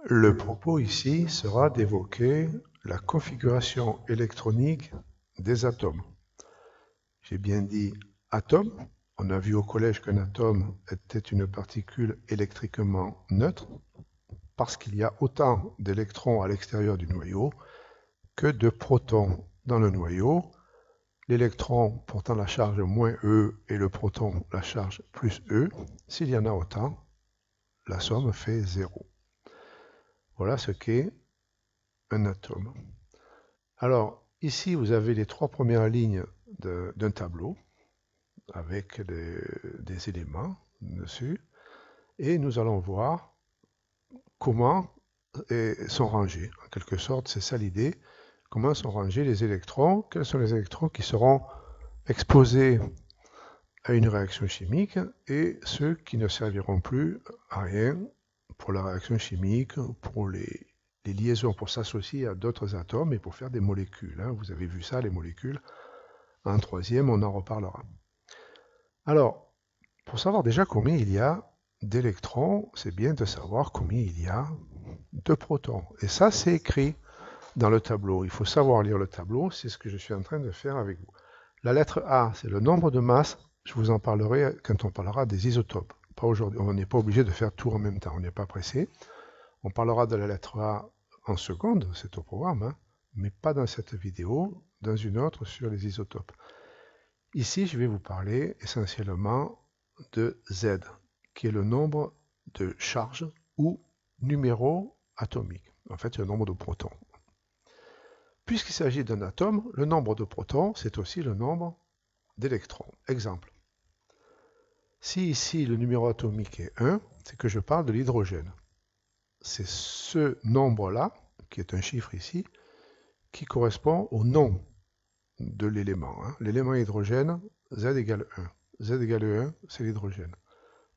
Le propos ici sera d'évoquer la configuration électronique des atomes. J'ai bien dit atome. On a vu au collège qu'un atome était une particule électriquement neutre parce qu'il y a autant d'électrons à l'extérieur du noyau que de protons dans le noyau. L'électron portant la charge moins E et le proton la charge plus E. S'il y en a autant, la somme fait 0. Voilà ce qu'est un atome. Alors, ici, vous avez les trois premières lignes d'un tableau avec des éléments dessus. Et nous allons voir comment sont rangés. En quelque sorte, c'est ça l'idée. Comment sont rangés les électrons? Quels sont les électrons qui seront exposés à une réaction chimique et ceux qui ne serviront plus à rien pour la réaction chimique, pour les liaisons, pour s'associer à d'autres atomes et pour faire des molécules. Vous avez vu ça, les molécules. En troisième, on en reparlera. Alors, pour savoir déjà combien il y a d'électrons, c'est bien de savoir combien il y a de protons. Et ça, c'est écrit dans le tableau. Il faut savoir lire le tableau, c'est ce que je suis en train de faire avec vous. La lettre A, c'est le nombre de masses. Je vous en parlerai quand on parlera des isotopes. Pas aujourd'hui. On n'est pas obligé de faire tout en même temps. On n'est pas pressé. On parlera de la lettre A en seconde, c'est au programme, mais pas dans cette vidéo, dans une autre sur les isotopes. Ici, je vais vous parler essentiellement de Z, qui est le nombre de charges ou numéro atomique. En fait, c'est le nombre de protons. Puisqu'il s'agit d'un atome, le nombre de protons, c'est aussi le nombre d'électrons. Exemple. Si ici le numéro atomique est 1, c'est que je parle de l'hydrogène. C'est ce nombre-là, qui est un chiffre ici, qui correspond au nom de l'élément. L'élément hydrogène, Z égale 1. Z égale 1, c'est l'hydrogène.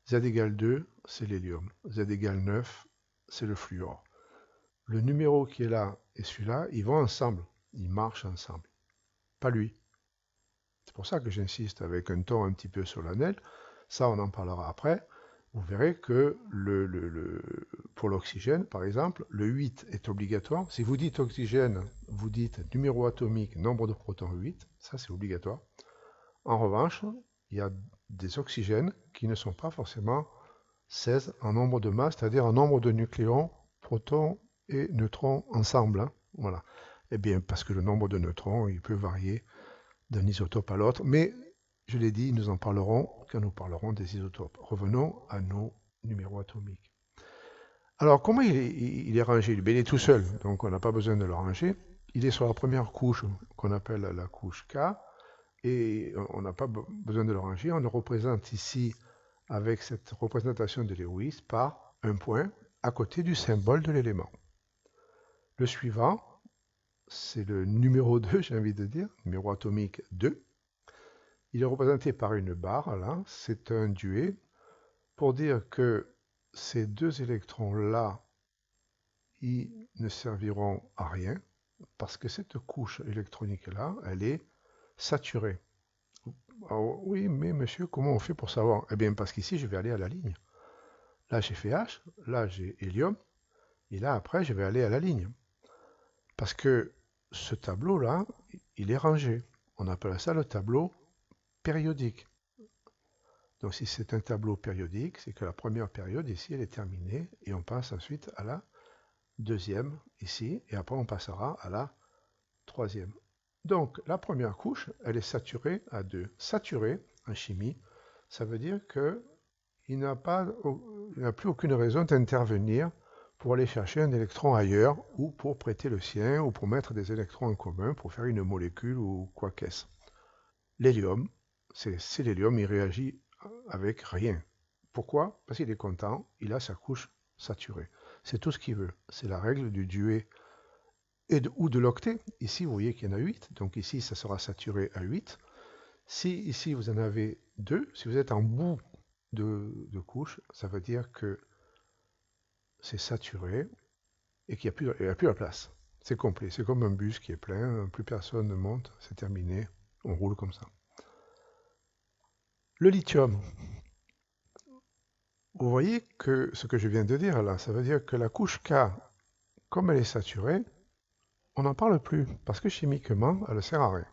Z égale 2, c'est l'hélium. Z égale 9, c'est le fluor. Le numéro qui est là et celui-là, ils vont ensemble. Ils marchent ensemble. Pas lui. C'est pour ça que j'insiste avec un ton un petit peu solennel. Ça, on en parlera après. Vous verrez que pour l'oxygène, par exemple, le 8 est obligatoire. Si vous dites oxygène, vous dites numéro atomique, nombre de protons 8. Ça, c'est obligatoire. En revanche, il y a des oxygènes qui ne sont pas forcément 16 en nombre de masse, c'est-à-dire en nombre de nucléons, protons et neutrons ensemble. Voilà. Eh bien, parce que le nombre de neutrons, il peut varier d'un isotope à l'autre, mais je l'ai dit, nous en parlerons quand nous parlerons des isotopes. Revenons à nos numéros atomiques. Alors, comment il est rangé? Il est tout seul, donc on n'a pas besoin de le ranger. Il est sur la première couche qu'on appelle la couche K, et on n'a pas besoin de le ranger. On le représente ici avec cette représentation de Lewis par un point à côté du symbole de l'élément. Le suivant, c'est le numéro 2, j'ai envie de dire, numéro atomique 2. Il est représenté par une barre, là, c'est un duet, pour dire que ces deux électrons-là, ils ne serviront à rien, parce que cette couche électronique-là, elle est saturée. Alors, oui, mais monsieur, comment on fait pour savoir? Eh bien, parce qu'ici, je vais aller à la ligne. Là, j'ai fait H, là, j'ai hélium, et là, après, je vais aller à la ligne. Parce que ce tableau-là, il est rangé. On appelle ça le tableau périodique. Donc si c'est un tableau périodique, c'est que la première période ici, elle est terminée, et on passe ensuite à la deuxième ici, et après on passera à la troisième. Donc la première couche, elle est saturée à 2. Saturée, en chimie, ça veut dire qu'il n'a plus aucune raison d'intervenir pour aller chercher un électron ailleurs, ou pour prêter le sien, ou pour mettre des électrons en commun, pour faire une molécule ou quoi qu'est-ce. L'hélium, c'est l'hélium, il réagit avec rien. Pourquoi? Parce qu'il est content, il a sa couche saturée. C'est tout ce qu'il veut. C'est la règle du duet ou de l'octet. Ici, vous voyez qu'il y en a 8, donc ici, ça sera saturé à 8. Si ici, vous en avez 2, si vous êtes en bout de couche, ça veut dire que c'est saturé et qu'il n'y a plus la place. C'est complet. C'est comme un bus qui est plein, plus personne ne monte, c'est terminé, on roule comme ça. Le lithium, vous voyez que ce que je viens de dire là, ça veut dire que la couche K, comme elle est saturée, on n'en parle plus, parce que chimiquement, elle ne sert à rien.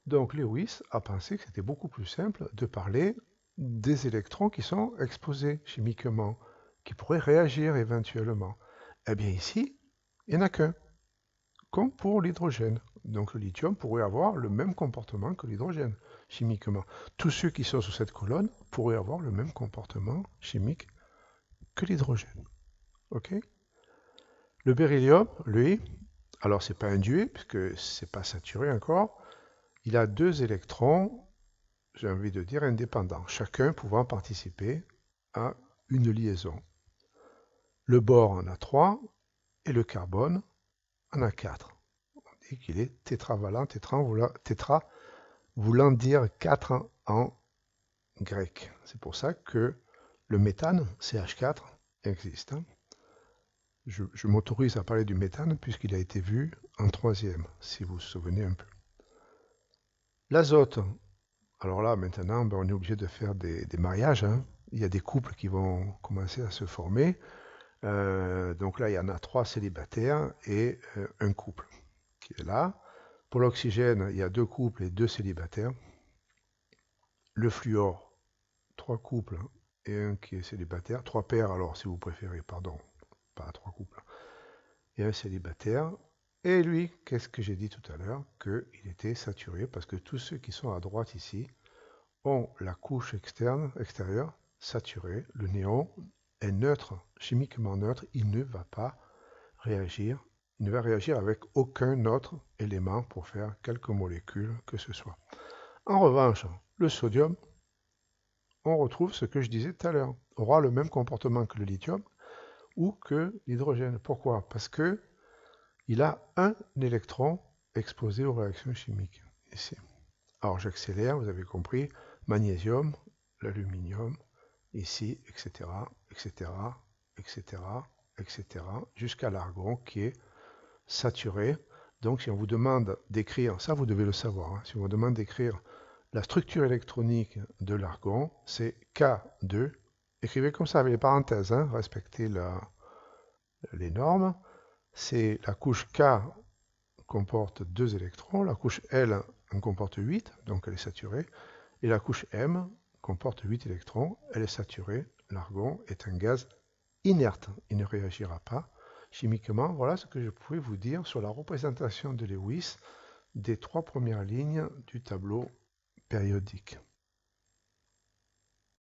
Donc Lewis a pensé que c'était beaucoup plus simple de parler des électrons qui sont exposés chimiquement, qui pourraient réagir éventuellement. Eh bien ici, il n'y en a qu'un, comme pour l'hydrogène. Donc le lithium pourrait avoir le même comportement que l'hydrogène, chimiquement. Tous ceux qui sont sous cette colonne pourraient avoir le même comportement chimique que l'hydrogène. Ok? Le beryllium, lui, alors c'est pas un duet, puisque c'est pas saturé encore, il a deux électrons, j'ai envie de dire indépendants, chacun pouvant participer à une liaison. Le bore en a 3 et le carbone en a 4. On dit qu'il est tétravalent, tétra voulant dire 4 en grec. C'est pour ça que le méthane, CH4, existe. Je m'autorise à parler du méthane puisqu'il a été vu en troisième, si vous vous souvenez un peu. L'azote, alors là maintenant on est obligé de faire des mariages. Il y a des couples qui vont commencer à se former. Donc là il y en a 3 célibataires et un couple qui est là. Pour l'oxygène, il y a 2 couples et 2 célibataires. Le fluor, 3 couples et un qui est célibataire. 3 paires alors si vous préférez, pardon, pas 3 couples. Et un célibataire. Et lui, qu'est-ce que j'ai dit tout à l'heure? Qu'il était saturé parce que tous ceux qui sont à droite ici ont la couche extérieure saturée. Le néon est neutre, chimiquement neutre. Il ne va pas réagir. Il ne va réagir avec aucun autre élément pour faire quelque molécule que ce soit. En revanche, le sodium, on retrouve ce que je disais tout à l'heure, aura le même comportement que le lithium ou que l'hydrogène. Pourquoi? Parce que il a un électron exposé aux réactions chimiques, ici. Alors j'accélère, vous avez compris, magnésium, l'aluminium, ici, etc., etc., etc., etc., jusqu'à l'argon qui est saturé. Donc si on vous demande d'écrire, ça vous devez le savoir, si on vous demande d'écrire la structure électronique de l'argon, c'est K2. Écrivez comme ça avec les parenthèses, respectez les normes. C'est la couche K comporte 2 électrons, la couche L en comporte 8, donc elle est saturée, et la couche M comporte 8 électrons, elle est saturée. L'argon est un gaz inerte, il ne réagira pas. Chimiquement, voilà ce que je pouvais vous dire sur la représentation de Lewis des 3 premières lignes du tableau périodique.